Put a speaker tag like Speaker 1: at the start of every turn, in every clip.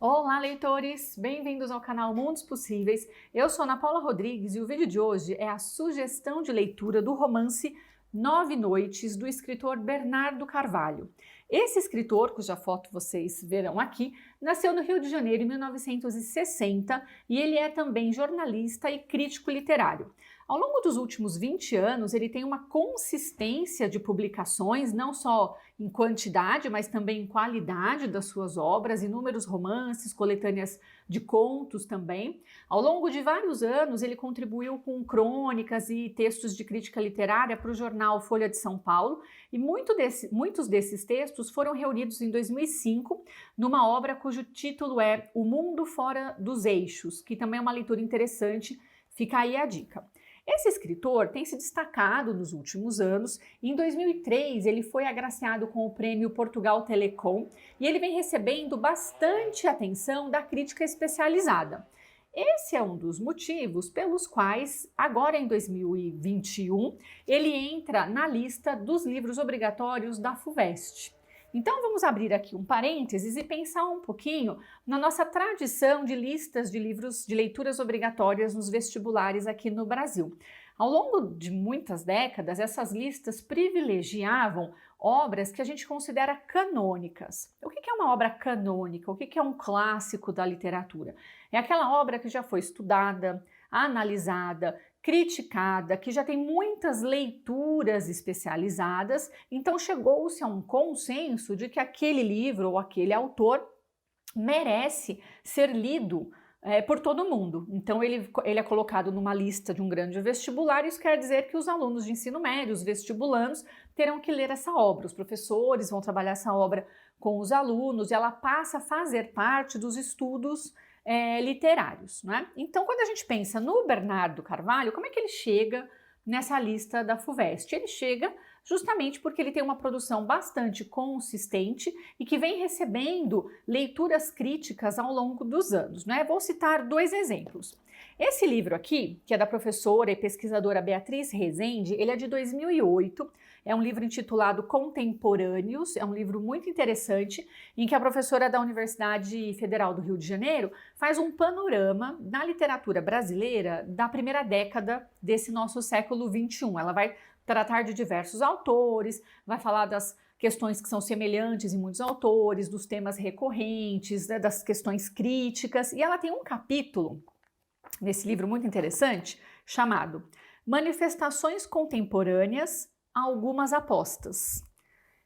Speaker 1: Olá, leitores! Bem-vindos ao canal Mundos Possíveis. Eu sou Ana Paula Rodrigues e o vídeo de hoje é a sugestão de leitura do romance 9 Noites, do escritor Bernardo Carvalho. Esse escritor, cuja foto vocês verão aqui, nasceu no Rio de Janeiro em 1960 e ele é também jornalista e crítico literário. Ao longo dos últimos 20 anos, ele tem uma consistência de publicações, não só em quantidade, mas também em qualidade das suas obras, inúmeros romances, coletâneas de contos também. Ao longo de vários anos, ele contribuiu com crônicas e textos de crítica literária para o jornal Folha de São Paulo, e muitos desses textos foram reunidos em 2005 numa obra cujo título é O Mundo Fora dos Eixos, que também é uma leitura interessante, fica aí a dica. Esse escritor tem se destacado nos últimos anos e em 2003 ele foi agraciado com o prêmio Portugal Telecom e ele vem recebendo bastante atenção da crítica especializada. Esse é um dos motivos pelos quais, agora em 2021, ele entra na lista dos livros obrigatórios da FUVEST. Então vamos abrir aqui um parênteses e pensar um pouquinho na nossa tradição de listas de livros de leituras obrigatórias nos vestibulares aqui no Brasil. Ao longo de muitas décadas, essas listas privilegiavam obras que a gente considera canônicas. O que é uma obra canônica? O que é um clássico da literatura? É aquela obra que já foi estudada, analisada, criticada, que já tem muitas leituras especializadas, então chegou-se a um consenso de que aquele livro ou aquele autor merece ser lido por todo mundo. Então ele é colocado numa lista de um grande vestibular, isso quer dizer que os alunos de ensino médio, os vestibulandos, terão que ler essa obra. Os professores vão trabalhar essa obra com os alunos e ela passa a fazer parte dos estudos literários, né? Então, quando a gente pensa no Bernardo Carvalho, como é que ele chega nessa lista da FUVEST? Ele chega justamente porque ele tem uma produção bastante consistente e que vem recebendo leituras críticas ao longo dos anos, né? Vou citar dois exemplos. Esse livro aqui, que é da professora e pesquisadora Beatriz Rezende, ele é de 2008, é um livro intitulado Contemporâneos, é um livro muito interessante, em que a professora da Universidade Federal do Rio de Janeiro faz um panorama na literatura brasileira da primeira década desse nosso século XXI. Ela vai tratar de diversos autores, vai falar das questões que são semelhantes em muitos autores, dos temas recorrentes, né, das questões críticas, e ela tem um capítulo nesse livro muito interessante, chamado Manifestações Contemporâneas, Algumas Apostas.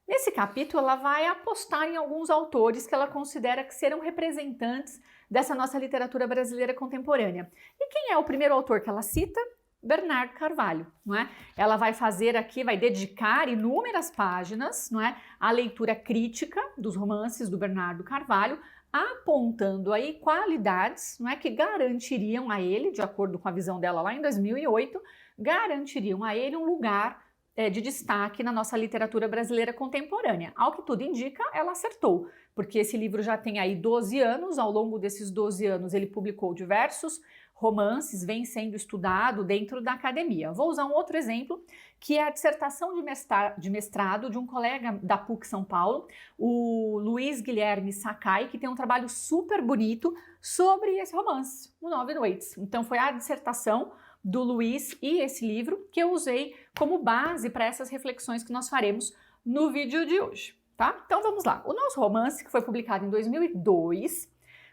Speaker 1: Nesse capítulo, ela vai apostar em alguns autores que ela considera que serão representantes dessa nossa literatura brasileira contemporânea. E quem é o primeiro autor que ela cita? Bernardo Carvalho, não é? Ela vai fazer aqui, vai dedicar inúmeras páginas, não é, à leitura crítica dos romances do Bernardo Carvalho, apontando aí qualidades, não é, que garantiriam a ele, de acordo com a visão dela lá em 2008, garantiriam a ele um lugar de destaque na nossa literatura brasileira contemporânea. Ao que tudo indica, ela acertou, porque esse livro já tem aí 12 anos, ao longo desses 12 anos ele publicou diversos romances, vem sendo estudado dentro da academia. Vou usar um outro exemplo, que é a dissertação de mestrado de um colega da PUC São Paulo, o Luiz Guilherme Sakai, que tem um trabalho super bonito sobre esse romance, O 9 Noites. Então foi a dissertação do Luiz e esse livro que eu usei como base para essas reflexões que nós faremos no vídeo de hoje, tá? Então vamos lá. O nosso romance, que foi publicado em 2002,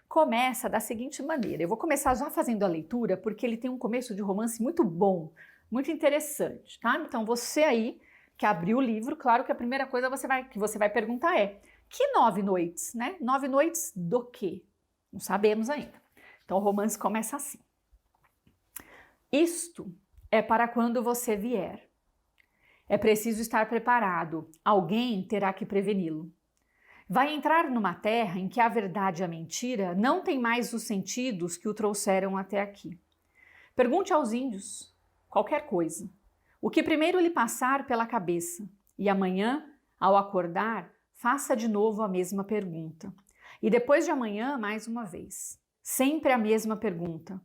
Speaker 1: começa da seguinte maneira. Eu vou começar já fazendo a leitura porque ele tem um começo de romance muito bom, muito interessante, tá? Então você aí que abriu o livro, claro que a primeira coisa que você vai perguntar é: que 9 noites, né? 9 noites do quê? Não sabemos ainda. Então o romance começa assim. Isto é para quando você vier. É preciso estar preparado. Alguém terá que preveni-lo. Vai entrar numa terra em que a verdade e a mentira não têm mais os sentidos que o trouxeram até aqui. Pergunte aos índios qualquer coisa, o que primeiro lhe passar pela cabeça, e amanhã, ao acordar, faça de novo a mesma pergunta. E depois de amanhã, mais uma vez. Sempre a mesma pergunta.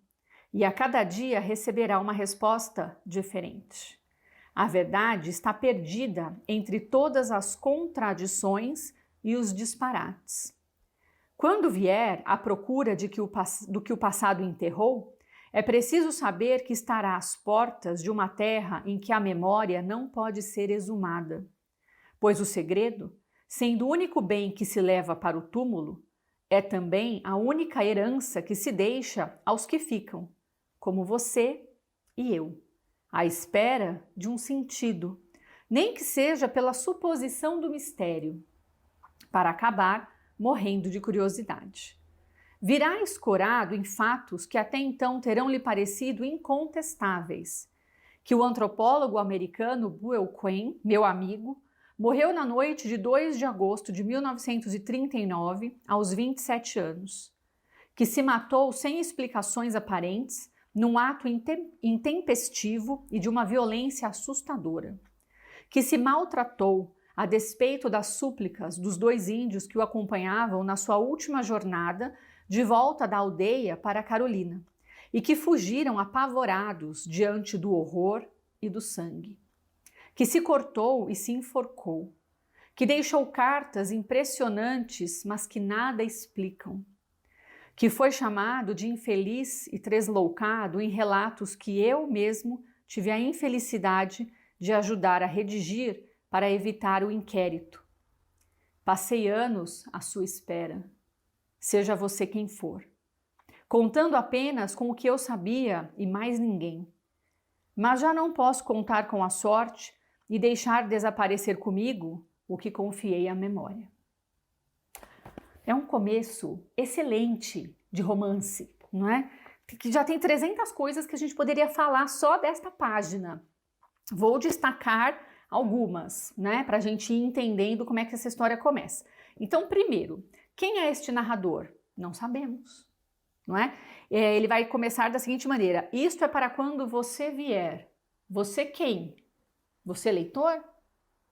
Speaker 1: E a cada dia receberá uma resposta diferente. A verdade está perdida entre todas as contradições e os disparates. Quando vier à procura do que o passado enterrou, é preciso saber que estará às portas de uma terra em que a memória não pode ser exumada, pois o segredo, sendo o único bem que se leva para o túmulo, é também a única herança que se deixa aos que ficam, como você e eu, à espera de um sentido, nem que seja pela suposição do mistério, para acabar morrendo de curiosidade. Virá escorado em fatos que até então terão lhe parecido incontestáveis, que o antropólogo americano Buell Quinn, meu amigo, morreu na noite de 2 de agosto de 1939, aos 27 anos, que se matou sem explicações aparentes, num ato intempestivo e de uma violência assustadora, que se maltratou a despeito das súplicas dos 2 índios que o acompanhavam na sua última jornada de volta da aldeia para Carolina, e que fugiram apavorados diante do horror e do sangue, que se cortou e se enforcou, que deixou cartas impressionantes, mas que nada explicam, que foi chamado de infeliz e tresloucado em relatos que eu mesmo tive a infelicidade de ajudar a redigir para evitar o inquérito. Passei anos à sua espera, seja você quem for, contando apenas com o que eu sabia e mais ninguém. Mas já não posso contar com a sorte e deixar desaparecer comigo o que confiei à memória. É um começo excelente de romance, não é? Que já tem 300 coisas que a gente poderia falar só desta página. Vou destacar algumas, né, para a gente ir entendendo como é que essa história começa. Então, primeiro, quem é este narrador? Não sabemos, não é? Ele vai começar da seguinte maneira: isto é para quando você vier. Você quem? Você leitor?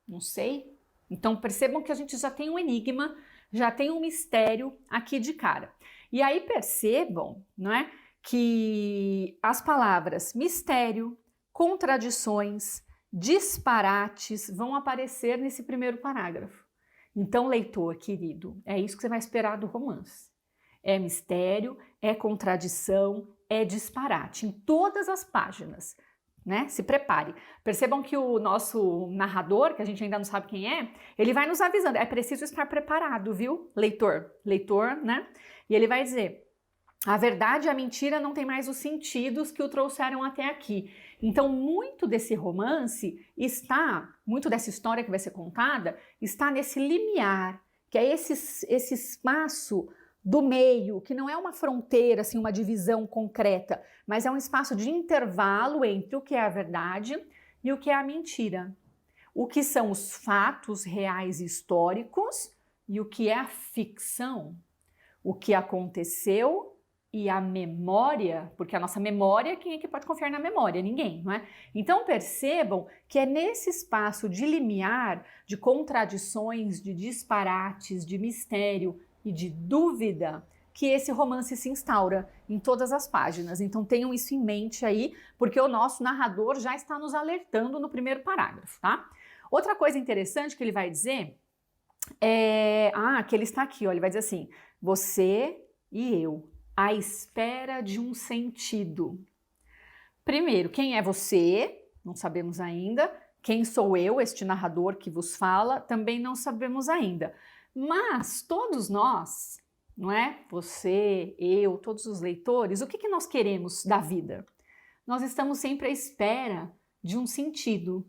Speaker 1: Não sei. Então, percebam que a gente já tem um enigma, já tem um mistério aqui de cara. E aí percebam, não é, que as palavras mistério, contradições, disparates vão aparecer nesse primeiro parágrafo. Então, leitor querido, é isso que você vai esperar do romance. É mistério, é contradição, é disparate em todas as páginas, né? Se prepare. Percebam que o nosso narrador, que a gente ainda não sabe quem é, ele vai nos avisando. É preciso estar preparado, viu, leitor? Leitor, né? E ele vai dizer: a verdade e a mentira não têm mais os sentidos que o trouxeram até aqui. Então, muito desse romance muito dessa história que vai ser contada, está nesse limiar, que é esse espaço do meio, que não é uma fronteira, assim, uma divisão concreta, mas é um espaço de intervalo entre o que é a verdade e o que é a mentira. O que são os fatos reais e históricos e o que é a ficção. O que aconteceu e a memória, porque a nossa memória, quem é que pode confiar na memória? Ninguém, não é? Então percebam que é nesse espaço de limiar, de contradições, de disparates, de mistério e de dúvida, que esse romance se instaura em todas as páginas. Então tenham isso em mente aí, porque o nosso narrador já está nos alertando no primeiro parágrafo, tá? Outra coisa interessante que ele vai dizer que ele está aqui, ó, ele vai dizer assim: você e eu, à espera de um sentido. Primeiro, quem é você? Não sabemos ainda. Quem sou eu, este narrador que vos fala? Também não sabemos ainda. Mas todos nós, não é? Você, eu, todos os leitores, o que nós queremos da vida? Nós estamos sempre à espera de um sentido.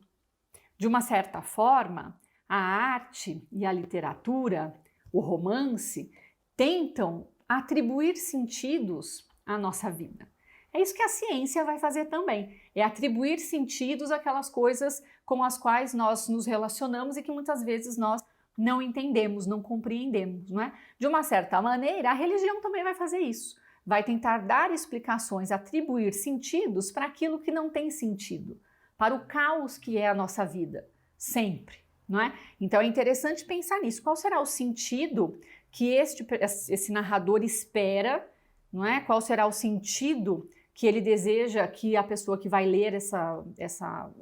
Speaker 1: De uma certa forma, a arte e a literatura, o romance, tentam atribuir sentidos à nossa vida. É isso que a ciência vai fazer também, é atribuir sentidos àquelas coisas com as quais nós nos relacionamos e que muitas vezes nós não entendemos, não compreendemos, não é? De uma certa maneira, a religião também vai fazer isso, vai tentar dar explicações, atribuir sentidos para aquilo que não tem sentido, para o caos que é a nossa vida, sempre, não é? Então é interessante pensar nisso, qual será o sentido que esse narrador espera, não é? Qual será o sentido que ele deseja que a pessoa que vai ler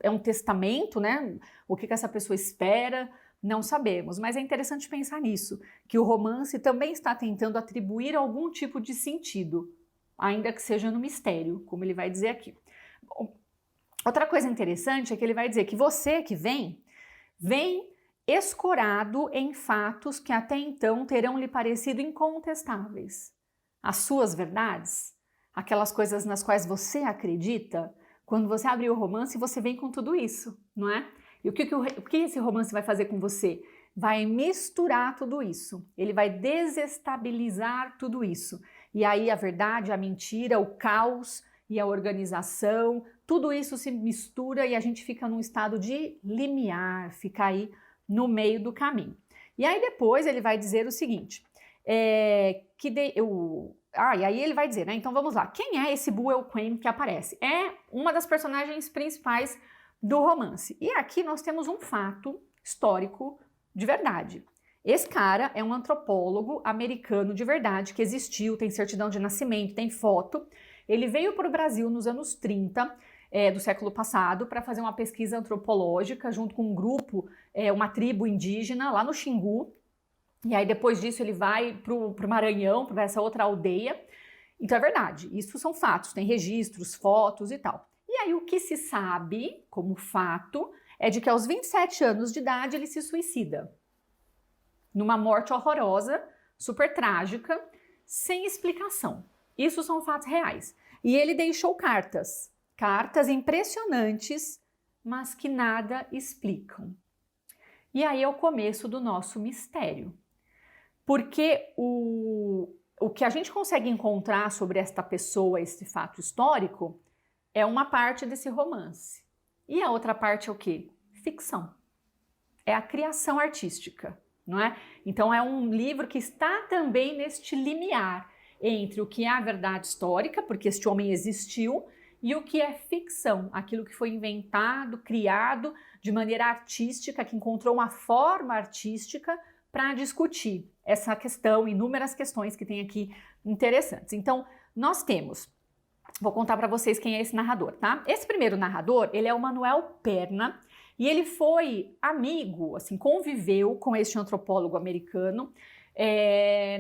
Speaker 1: é um testamento, né? O que essa pessoa espera Não sabemos, mas é interessante pensar nisso, que o romance também está tentando atribuir algum tipo de sentido, ainda que seja no mistério, como ele vai dizer aqui. Outra coisa interessante é que ele vai dizer que você que vem escorado em fatos que até então terão lhe parecido incontestáveis. As suas verdades, aquelas coisas nas quais você acredita, quando você abre o romance, você vem com tudo isso, não é? E o que esse romance vai fazer com você? Vai misturar tudo isso, ele vai desestabilizar tudo isso. E aí a verdade, a mentira, o caos e a organização, tudo isso se mistura e a gente fica num estado de limiar, fica aí no meio do caminho. E aí depois ele vai dizer o seguinte, e aí ele vai dizer, né? Então vamos lá, quem é esse Buell Crane que aparece? É uma das personagens principais do romance. E aqui nós temos um fato histórico de verdade. Esse cara é um antropólogo americano de verdade que existiu, tem certidão de nascimento, tem foto. Ele veio para o Brasil nos anos 30 do século passado para fazer uma pesquisa antropológica junto com um grupo, uma tribo indígena lá no Xingu. E aí depois disso ele vai para o Maranhão, para essa outra aldeia. Então é verdade, isso são fatos, tem registros, fotos e tal. E aí o que se sabe como fato é de que aos 27 anos de idade ele se suicida. Numa morte horrorosa, super trágica, sem explicação. Isso são fatos reais. E ele deixou cartas impressionantes, mas que nada explicam. E aí é o começo do nosso mistério. Porque o que a gente consegue encontrar sobre esta pessoa, esse fato histórico, é uma parte desse romance. E a outra parte é o quê? Ficção. É a criação artística, não é? Então é um livro que está também neste limiar entre o que é a verdade histórica, porque este homem existiu, e o que é ficção, aquilo que foi inventado, criado de maneira artística, que encontrou uma forma artística para discutir essa questão, inúmeras questões que tem aqui interessantes. Então, nós temos, vou contar para vocês quem é esse narrador, tá? Esse primeiro narrador, ele é o Manuel Perna, e ele foi amigo, assim, conviveu com este antropólogo americano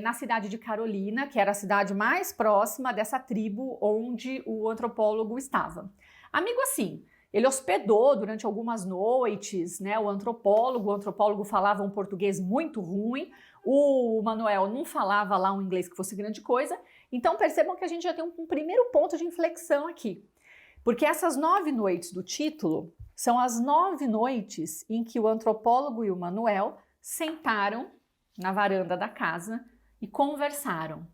Speaker 1: na cidade de Carolina, que era a cidade mais próxima dessa tribo onde o antropólogo estava. Amigo assim, ele hospedou durante algumas noites, né, o antropólogo falava um português muito ruim, o Manuel não falava lá um inglês que fosse grande coisa, então percebam que a gente já tem um primeiro ponto de inflexão aqui, porque essas 9 noites do título são as 9 noites em que o antropólogo e o Manuel sentaram na varanda da casa e conversaram.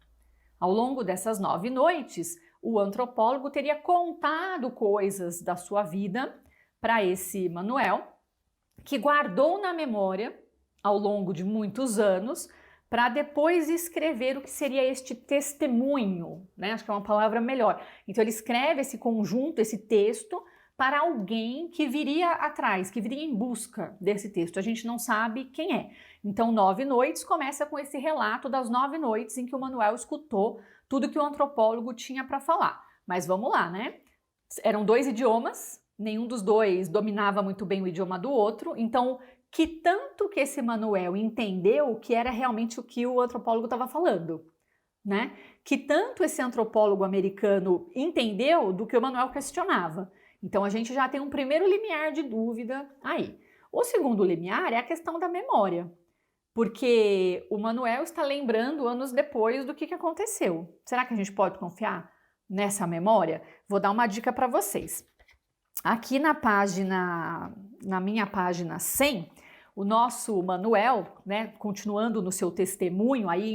Speaker 1: Ao longo dessas 9 noites, o antropólogo teria contado coisas da sua vida para esse Manuel, que guardou na memória ao longo de muitos anos, para depois escrever o que seria este testemunho, né? Acho que é uma palavra melhor. Então ele escreve esse conjunto, esse texto, para alguém que viria atrás, que viria em busca desse texto. A gente não sabe quem é. Então, 9 noites começa com esse relato das 9 noites em que o Manuel escutou tudo que o antropólogo tinha para falar. Mas vamos lá, né? Eram 2 idiomas, nenhum dos dois dominava muito bem o idioma do outro, então que tanto que esse Manuel entendeu que era realmente o que o antropólogo estava falando, né? Que tanto esse antropólogo americano entendeu do que o Manuel questionava. Então a gente já tem um primeiro limiar de dúvida aí. O segundo limiar é a questão da memória, porque o Manuel está lembrando anos depois do que aconteceu. Será que a gente pode confiar nessa memória? Vou dar uma dica para vocês. Aqui na minha página 100, o nosso Manuel, né, continuando no seu testemunho aí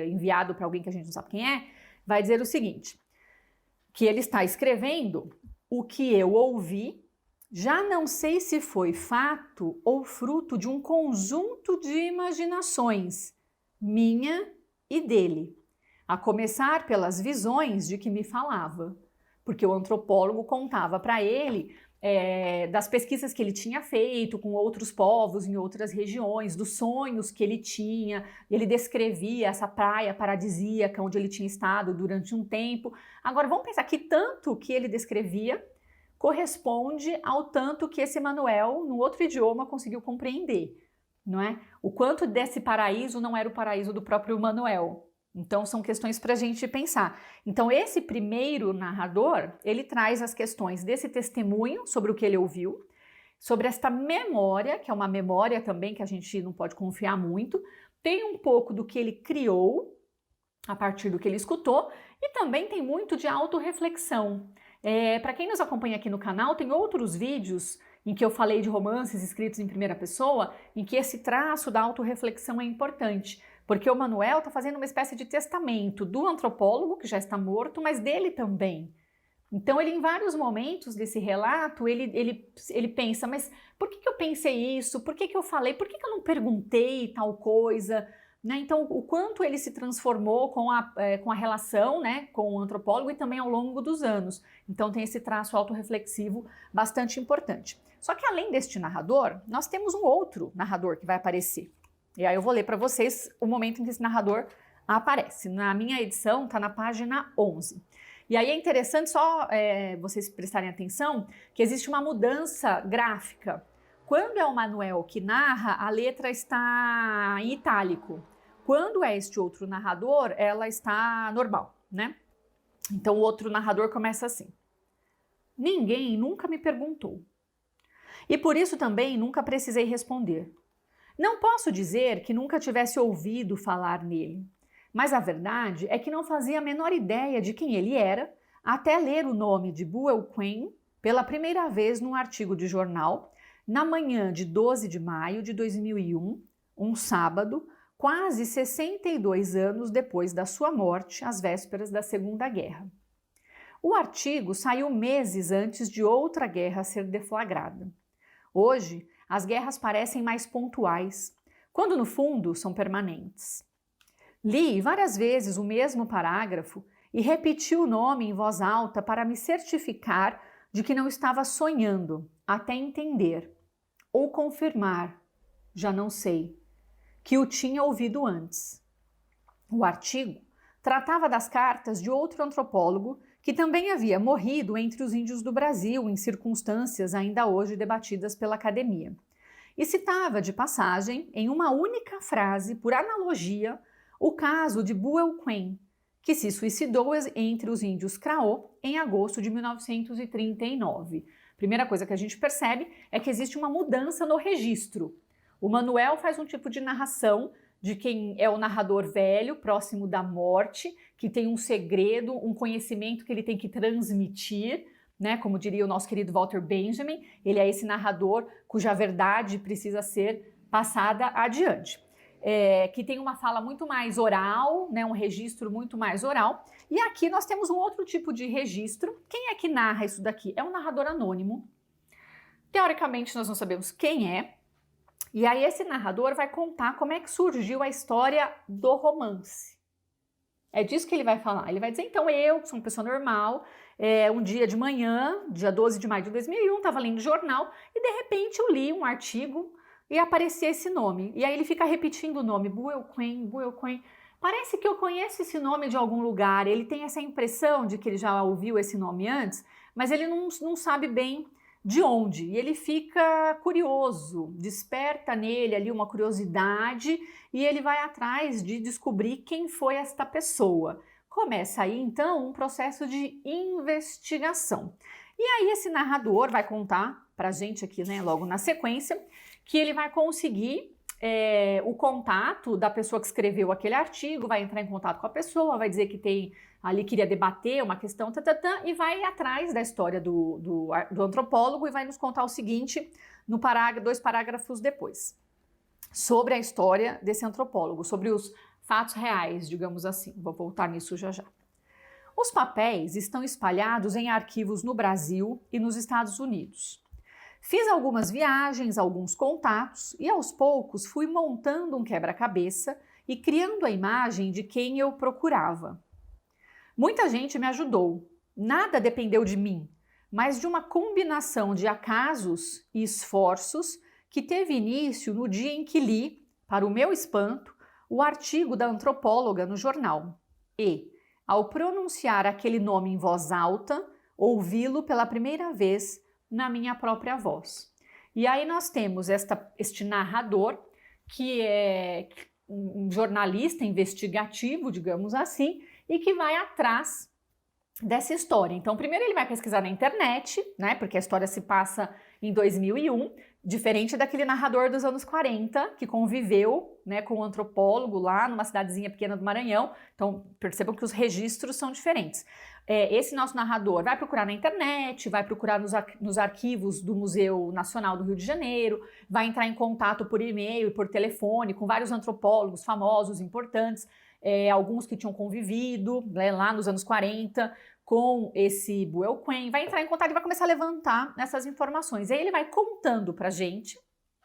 Speaker 1: enviado para alguém que a gente não sabe quem é, vai dizer o seguinte, que ele está escrevendo: o que eu ouvi, já não sei se foi fato ou fruto de um conjunto de imaginações, minha e dele, a começar pelas visões de que me falava, porque o antropólogo contava para ele das pesquisas que ele tinha feito com outros povos em outras regiões, dos sonhos que ele tinha, ele descrevia essa praia paradisíaca onde ele tinha estado durante um tempo. Agora vamos pensar que tanto que ele descrevia corresponde ao tanto que esse Manuel, num outro idioma, conseguiu compreender. não é? O quanto desse paraíso não era o paraíso do próprio Manuel. Então, são questões para a gente pensar. Então, esse primeiro narrador, ele traz as questões desse testemunho sobre o que ele ouviu, sobre esta memória, que é uma memória também que a gente não pode confiar muito, tem um pouco do que ele criou a partir do que ele escutou e também tem muito de autorreflexão. Para quem nos acompanha aqui no canal, tem outros vídeos em que eu falei de romances escritos em primeira pessoa, em que esse traço da autorreflexão é importante, porque o Manuel está fazendo uma espécie de testamento do antropólogo, que já está morto, mas dele também. Então, ele, em vários momentos desse relato, ele pensa, mas por que eu pensei isso? Por que eu falei? Por que eu não perguntei tal coisa? Né? Então, o quanto ele se transformou com a relação, né, com o antropólogo e também ao longo dos anos. Então, tem esse traço autorreflexivo bastante importante. Só que, além deste narrador, nós temos um outro narrador que vai aparecer. E aí eu vou ler para vocês o momento em que esse narrador aparece. Na minha edição, está na página 11. E aí é interessante só vocês prestarem atenção que existe uma mudança gráfica. Quando é o Manuel que narra, a letra está em itálico. Quando é este outro narrador, ela está normal, né? Então o outro narrador começa assim. Ninguém nunca me perguntou. E por isso também nunca precisei responder. Não posso dizer que nunca tivesse ouvido falar nele, mas a verdade é que não fazia a menor ideia de quem ele era até ler o nome de Buell Quinn pela primeira vez num artigo de jornal, na manhã de 12 de maio de 2001, um sábado, quase 62 anos depois da sua morte, às vésperas da Segunda Guerra. O artigo saiu meses antes de outra guerra ser deflagrada. Hoje, as guerras parecem mais pontuais, quando no fundo são permanentes. Li várias vezes o mesmo parágrafo e repeti o nome em voz alta para me certificar de que não estava sonhando, até entender, ou confirmar, já não sei, que o tinha ouvido antes. O artigo tratava das cartas de outro antropólogo que também havia morrido entre os índios do Brasil em circunstâncias ainda hoje debatidas pela academia. E citava de passagem, em uma única frase, por analogia, o caso de Buell Quinn, que se suicidou entre os índios Craô em agosto de 1939. Primeira coisa que a gente percebe é que existe uma mudança no registro. O Manuel faz um tipo de narração de quem é o narrador velho, próximo da morte, que tem um segredo, um conhecimento que ele tem que transmitir, né? Como diria o nosso querido Walter Benjamin, ele é esse narrador cuja verdade precisa ser passada adiante. Que tem uma fala muito mais oral, né? Um registro muito mais oral. E aqui nós temos um outro tipo de registro. Quem é que narra isso daqui? É um narrador anônimo. Teoricamente, nós não sabemos quem é. E aí esse narrador vai contar como é que surgiu a história do romance. É disso que ele vai falar. Ele vai dizer, então, eu, que sou uma pessoa normal, um dia de manhã, dia 12 de maio de 2001, estava lendo jornal e, de repente, eu li um artigo e aparecia esse nome. E aí ele fica repetindo o nome, Buell Quinn, Buell Quinn. Parece que eu conheço esse nome de algum lugar. Ele tem essa impressão de que ele já ouviu esse nome antes, mas ele não sabe bem de onde. E ele fica curioso, desperta nele ali uma curiosidade e ele vai atrás de descobrir quem foi esta pessoa. Começa aí, então, um processo de investigação. E aí esse narrador vai contar pra gente aqui, né, logo na sequência, que ele vai conseguir o contato da pessoa que escreveu aquele artigo, vai entrar em contato com a pessoa, vai dizer que ali queria debater uma questão, e vai atrás da história do antropólogo e vai nos contar o seguinte, no dois parágrafos depois, sobre a história desse antropólogo, sobre os fatos reais, digamos assim. Vou voltar nisso já já. Os papéis estão espalhados em arquivos no Brasil e nos Estados Unidos. Fiz algumas viagens, alguns contatos e aos poucos fui montando um quebra-cabeça e criando a imagem de quem eu procurava. Muita gente me ajudou, nada dependeu de mim, mas de uma combinação de acasos e esforços que teve início no dia em que li, para o meu espanto, o artigo da antropóloga no jornal e, ao pronunciar aquele nome em voz alta, ouvi-lo pela primeira vez na minha própria voz. E aí nós temos este narrador que é um jornalista investigativo, digamos assim, e que vai atrás dessa história. Então, primeiro ele vai pesquisar na internet, né, porque a história se passa em 2001, diferente daquele narrador dos anos 40, que conviveu, né, com um antropólogo lá numa cidadezinha pequena do Maranhão. Então, percebam que os registros são diferentes. Esse nosso narrador vai procurar na internet, vai procurar nos arquivos do Museu Nacional do Rio de Janeiro, vai entrar em contato por e-mail e por telefone com vários antropólogos famosos, importantes, alguns que tinham convivido, né, lá nos anos 40 com esse Buell Quinn, vai entrar em contato e vai começar a levantar essas informações. E aí ele vai contando pra gente,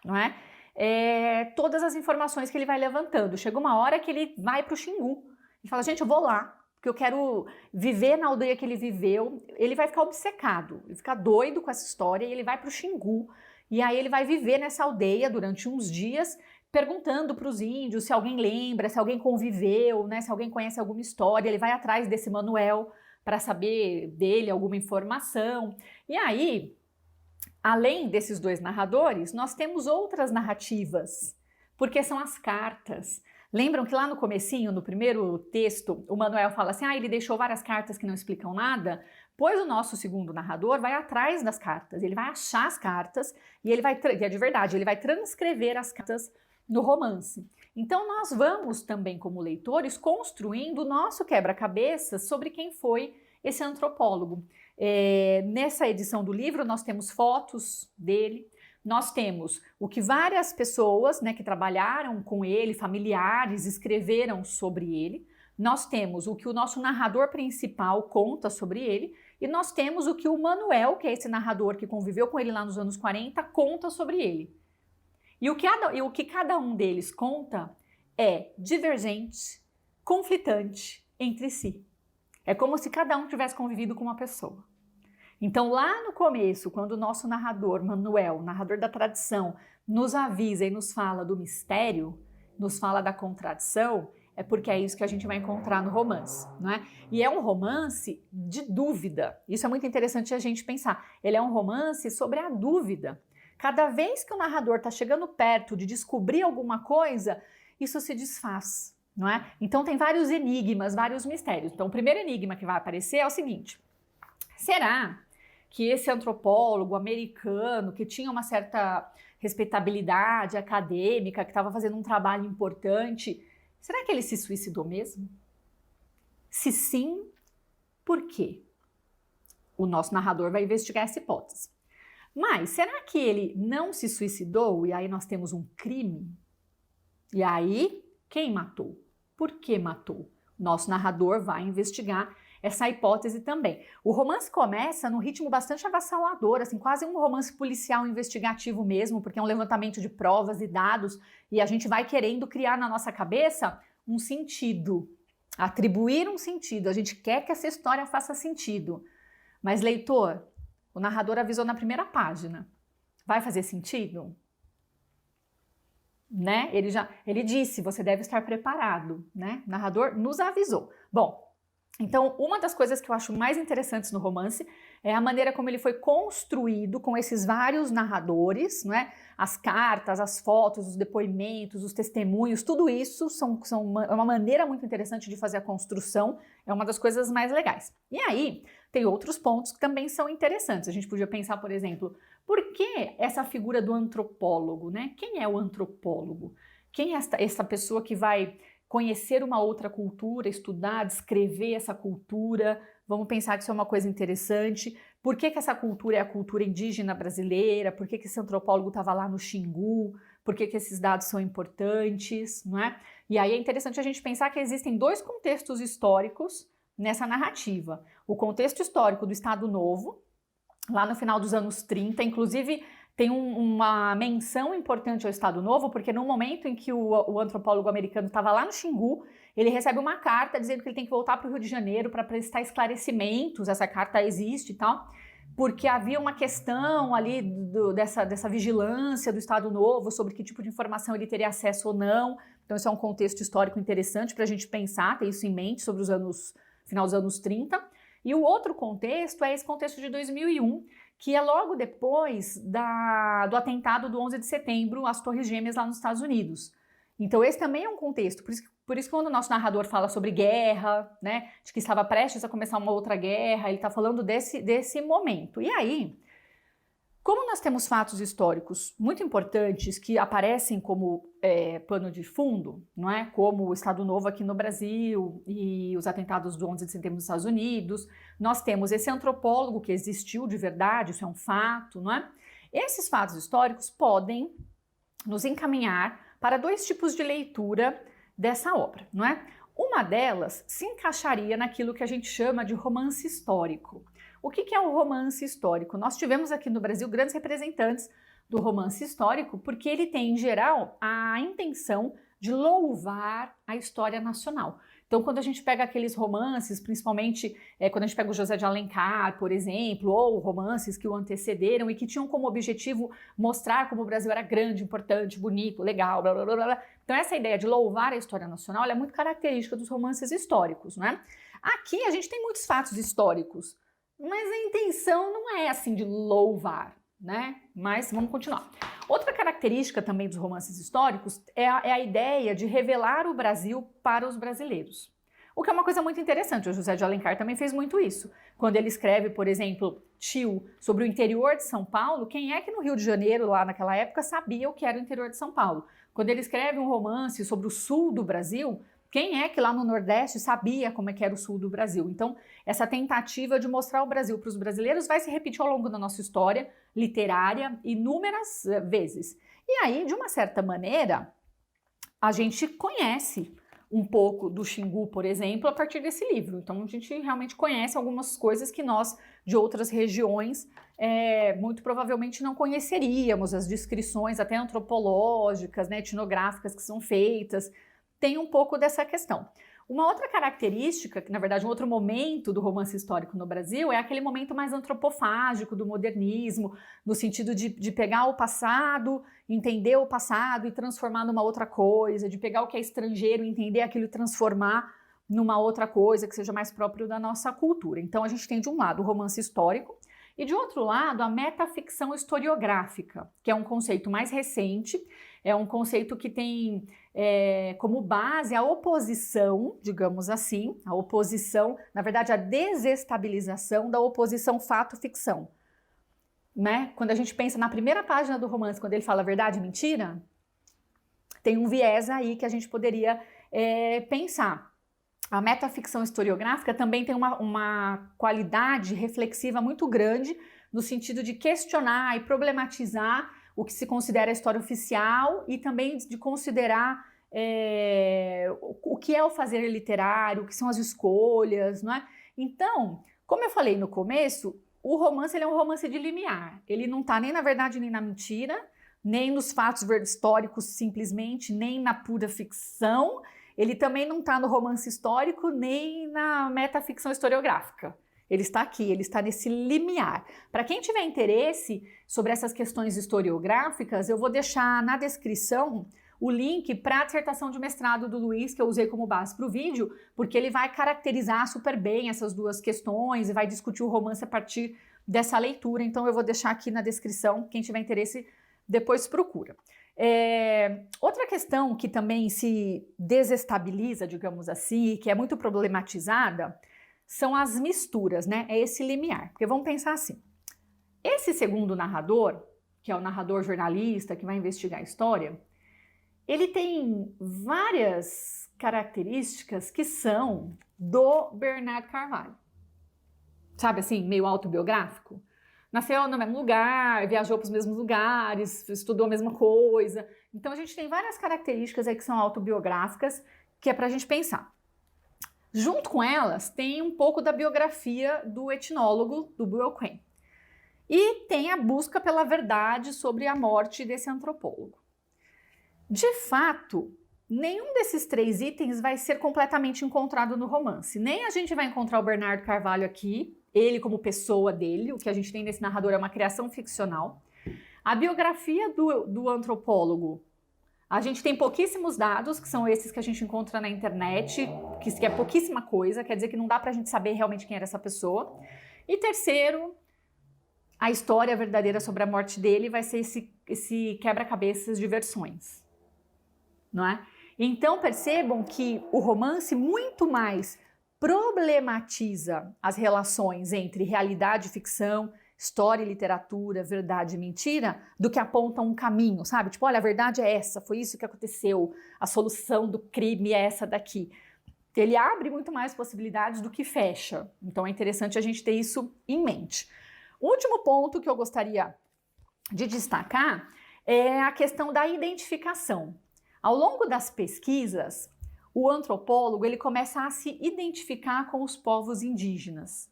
Speaker 1: não é? Todas as informações que ele vai levantando. Chega uma hora que ele vai pro Xingu e fala, gente, eu vou lá, porque eu quero viver na aldeia que ele viveu. Ele vai ficar obcecado, ele fica doido com essa história e ele vai pro Xingu. E aí ele vai viver nessa aldeia durante uns dias, perguntando para os índios se alguém lembra, se alguém conviveu, né, se alguém conhece alguma história. Ele vai atrás desse Manuel para saber dele alguma informação. E aí, além desses dois narradores, nós temos outras narrativas, porque são as cartas. Lembram que lá no comecinho, no primeiro texto, o Manuel fala assim, ele deixou várias cartas que não explicam nada? Pois o nosso segundo narrador vai atrás das cartas, ele vai achar as cartas e ele vai, e é de verdade, ele vai transcrever as cartas no romance. Então nós vamos também, como leitores, construindo o nosso quebra-cabeça sobre quem foi esse antropólogo. Nessa edição do livro nós temos fotos dele, nós temos o que várias pessoas, né, que trabalharam com ele, familiares, escreveram sobre ele, nós temos o que o nosso narrador principal conta sobre ele, e nós temos o que o Manuel, que é esse narrador que conviveu com ele lá nos anos 40, conta sobre ele. E o que cada um deles conta é divergente, conflitante entre si. É como se cada um tivesse convivido com uma pessoa. Então, lá no começo, quando o nosso narrador, Manuel, narrador da tradição, nos avisa e nos fala do mistério, nos fala da contradição, é porque é isso que a gente vai encontrar no romance, não é? E é um romance de dúvida. Isso é muito interessante a gente pensar. Ele é um romance sobre a dúvida. Cada vez que o narrador está chegando perto de descobrir alguma coisa, isso se desfaz, não é? Então tem vários enigmas, vários mistérios. Então o primeiro enigma que vai aparecer é o seguinte: será que esse antropólogo americano, que tinha uma certa respeitabilidade acadêmica, que estava fazendo um trabalho importante, será que ele se suicidou mesmo? Se sim, por quê? O nosso narrador vai investigar essa hipótese. Mas será que ele não se suicidou e aí nós temos um crime? E aí, quem matou? Por que matou? Nosso narrador vai investigar essa hipótese também. O romance começa num ritmo bastante avassalador, assim, quase um romance policial investigativo mesmo, porque é um levantamento de provas e dados, e a gente vai querendo criar na nossa cabeça um sentido, atribuir um sentido. A gente quer que essa história faça sentido. Mas, leitor, o narrador avisou na primeira página. Vai fazer sentido? Né? Ele disse, você deve estar preparado, né? O narrador nos avisou. Bom, então uma das coisas que eu acho mais interessantes no romance é a maneira como ele foi construído com esses vários narradores, né? As cartas, as fotos, os depoimentos, os testemunhos, tudo isso é uma maneira muito interessante de fazer a construção, é uma das coisas mais legais. E aí, tem outros pontos que também são interessantes. A gente podia pensar, por exemplo, por que essa figura do antropólogo, né? Quem é o antropólogo? Quem é essa pessoa que vai conhecer uma outra cultura, estudar, descrever essa cultura? Vamos pensar que isso é uma coisa interessante. Por que essa cultura é a cultura indígena brasileira? Por que esse antropólogo estava lá no Xingu? Por que esses dados são importantes, não é? E aí é interessante a gente pensar que existem dois contextos históricos nessa narrativa. O contexto histórico do Estado Novo, lá no final dos anos 30, inclusive tem uma menção importante ao Estado Novo, porque no momento em que o antropólogo americano estava lá no Xingu, ele recebe uma carta dizendo que ele tem que voltar para o Rio de Janeiro para prestar esclarecimentos, essa carta existe e tal, porque havia uma questão ali dessa vigilância do Estado Novo sobre que tipo de informação ele teria acesso ou não. Então isso é um contexto histórico interessante para a gente pensar, ter isso em mente sobre os anos final dos anos 30, e o outro contexto é esse contexto de 2001, que é logo depois do atentado do 11 de setembro às Torres Gêmeas lá nos Estados Unidos. Então esse também é um contexto, por isso que quando o nosso narrador fala sobre guerra, né, de que estava prestes a começar uma outra guerra, ele está falando desse momento. E aí, como nós temos fatos históricos muito importantes que aparecem como pano de fundo, não é? Como o Estado Novo aqui no Brasil e os atentados do 11 de setembro nos Estados Unidos, nós temos esse antropólogo que existiu de verdade, isso é um fato, não é? Esses fatos históricos podem nos encaminhar para dois tipos de leitura dessa obra, não é? Uma delas se encaixaria naquilo que a gente chama de romance histórico. O que é o romance histórico? Nós tivemos aqui no Brasil grandes representantes do romance histórico porque ele tem, em geral, a intenção de louvar a história nacional. Então, quando a gente pega aqueles romances, principalmente quando a gente pega o José de Alencar, por exemplo, ou romances que o antecederam e que tinham como objetivo mostrar como o Brasil era grande, importante, bonito, legal, blá, blá, blá, blá. Então, essa ideia de louvar a história nacional é muito característica dos romances históricos, né? Aqui a gente tem muitos fatos históricos, mas a intenção não é assim de louvar, né? Mas vamos continuar. Outra característica também dos romances históricos é a ideia de revelar o Brasil para os brasileiros. O que é uma coisa muito interessante, o José de Alencar também fez muito isso. Quando ele escreve, por exemplo, Tio, sobre o interior de São Paulo, quem é que no Rio de Janeiro, lá naquela época, sabia o que era o interior de São Paulo? Quando ele escreve um romance sobre o sul do Brasil, quem é que lá no Nordeste sabia como é que era o sul do Brasil? Então, essa tentativa de mostrar o Brasil para os brasileiros vai se repetir ao longo da nossa história literária inúmeras vezes. E aí, de uma certa maneira, a gente conhece um pouco do Xingu, por exemplo, a partir desse livro. Então, a gente realmente conhece algumas coisas que nós, de outras regiões, muito provavelmente não conheceríamos, as descrições até antropológicas, né, etnográficas que são feitas, tem um pouco dessa questão. Uma outra característica, que na verdade um outro momento do romance histórico no Brasil é aquele momento mais antropofágico do modernismo, no sentido de pegar o passado, entender o passado e transformar numa outra coisa, de pegar o que é estrangeiro, entender aquilo e transformar numa outra coisa que seja mais próprio da nossa cultura. Então a gente tem de um lado o romance histórico e de outro lado a metaficção historiográfica, que é um conceito mais recente, é um conceito que tem como base a oposição, digamos assim, a oposição, na verdade a desestabilização da oposição fato-ficção. Né? Quando a gente pensa na primeira página do romance, quando ele fala verdade e mentira, tem um viés aí que a gente poderia pensar. A metaficção historiográfica também tem uma qualidade reflexiva muito grande no sentido de questionar e problematizar o que se considera a história oficial e também de considerar o que é o fazer literário, o que são as escolhas, não é? Então, como eu falei no começo, o romance ele é um romance de limiar. Ele não está nem na verdade nem na mentira, nem nos fatos históricos simplesmente, nem na pura ficção. Ele também não está no romance histórico, nem na metaficção historiográfica. Ele está aqui, ele está nesse limiar. Para quem tiver interesse sobre essas questões historiográficas, eu vou deixar na descrição o link para a dissertação de mestrado do Luiz, que eu usei como base para o vídeo, porque ele vai caracterizar super bem essas duas questões e vai discutir o romance a partir dessa leitura. Então eu vou deixar aqui na descrição, quem tiver interesse depois procura. Outra questão que também se desestabiliza, digamos assim, que é muito problematizada, são as misturas, né? É esse limiar. Porque vamos pensar assim, esse segundo narrador, que é o narrador jornalista que vai investigar a história, ele tem várias características que são do Bernardo Carvalho. Sabe assim, meio autobiográfico? Nasceu no mesmo lugar, viajou para os mesmos lugares, estudou a mesma coisa. Então a gente tem várias características aí que são autobiográficas, que é para a gente pensar. Junto com elas, tem um pouco da biografia do etnólogo, do Buell Crane. E tem a busca pela verdade sobre a morte desse antropólogo. De fato, nenhum desses três itens vai ser completamente encontrado no romance. Nem a gente vai encontrar o Bernardo Carvalho aqui, ele como pessoa dele, o que a gente tem nesse narrador é uma criação ficcional. A biografia do antropólogo, a gente tem pouquíssimos dados, que são esses que a gente encontra na internet, que é pouquíssima coisa, quer dizer que não dá pra gente saber realmente quem era essa pessoa. E terceiro, a história verdadeira sobre a morte dele vai ser esse quebra-cabeças de versões, não é? Então percebam que o romance muito mais problematiza as relações entre realidade e ficção, história e literatura, verdade e mentira, do que aponta um caminho, sabe? Tipo, olha, a verdade é essa, foi isso que aconteceu, a solução do crime é essa daqui. Ele abre muito mais possibilidades do que fecha. Então é interessante a gente ter isso em mente. O último ponto que eu gostaria de destacar é a questão da identificação. Ao longo das pesquisas, o antropólogo ele começa a se identificar com os povos indígenas.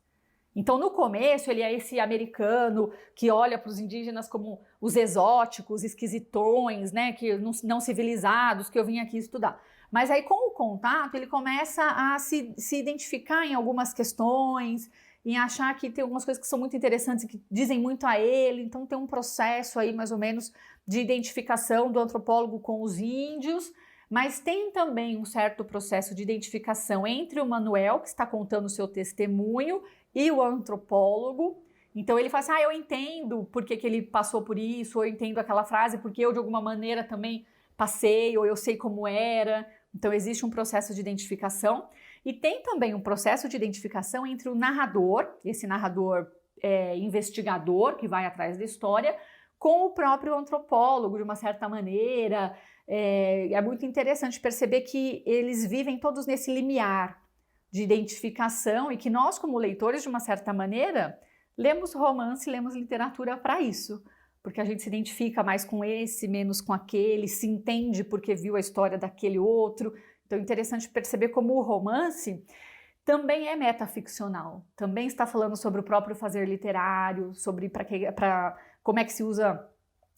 Speaker 1: Então, no começo, ele é esse americano que olha para os indígenas como os exóticos, esquisitões, né, que não civilizados, que eu vim aqui estudar. Mas aí, com o contato, ele começa a se identificar em algumas questões, em achar que tem algumas coisas que são muito interessantes e que dizem muito a ele. Então, tem um processo aí, mais ou menos, de identificação do antropólogo com os índios, mas tem também um certo processo de identificação entre o Manuel, que está contando o seu testemunho, e o antropólogo. Então ele fala assim, eu entendo por que ele passou por isso, ou eu entendo aquela frase porque eu de alguma maneira também passei, ou eu sei como era. Então existe um processo de identificação. E tem também um processo de identificação entre o narrador, esse narrador investigador que vai atrás da história, com o próprio antropólogo, de uma certa maneira. É muito interessante perceber que eles vivem todos nesse limiar de identificação e que nós, como leitores, de uma certa maneira, lemos romance, lemos literatura para isso, porque a gente se identifica mais com esse, menos com aquele, se entende porque viu a história daquele outro. Então é interessante perceber como o romance também é metaficcional, também está falando sobre o próprio fazer literário, sobre como é que se usa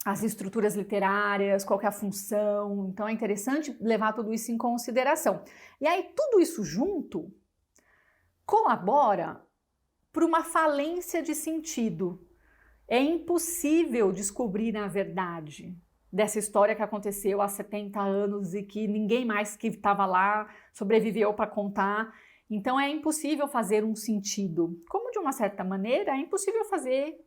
Speaker 1: as estruturas literárias, qual que é a função. Então é interessante levar tudo isso em consideração. E aí tudo isso junto colabora para uma falência de sentido. É impossível descobrir a verdade dessa história que aconteceu há 70 anos e que ninguém mais que estava lá sobreviveu para contar. Então é impossível fazer um sentido. Como de uma certa maneira é impossível fazer,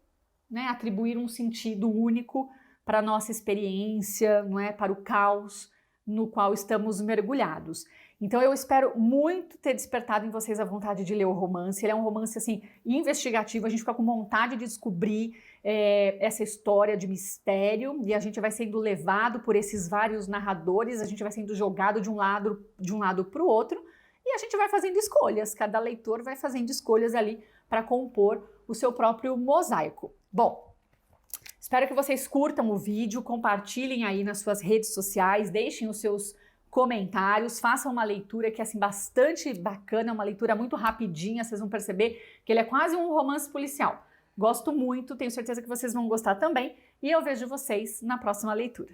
Speaker 1: né, atribuir um sentido único para a nossa experiência, não é, para o caos no qual estamos mergulhados. Então eu espero muito ter despertado em vocês a vontade de ler o romance. Ele é um romance assim investigativo, a gente fica com vontade de descobrir essa história de mistério e a gente vai sendo levado por esses vários narradores, a gente vai sendo jogado de um lado para o outro e a gente vai fazendo escolhas, cada leitor vai fazendo escolhas ali para compor o seu próprio mosaico. Bom, espero que vocês curtam o vídeo, compartilhem aí nas suas redes sociais, deixem os seus comentários, façam uma leitura que é assim, bastante bacana, uma leitura muito rapidinha, vocês vão perceber que ele é quase um romance policial. Gosto muito, tenho certeza que vocês vão gostar também e eu vejo vocês na próxima leitura.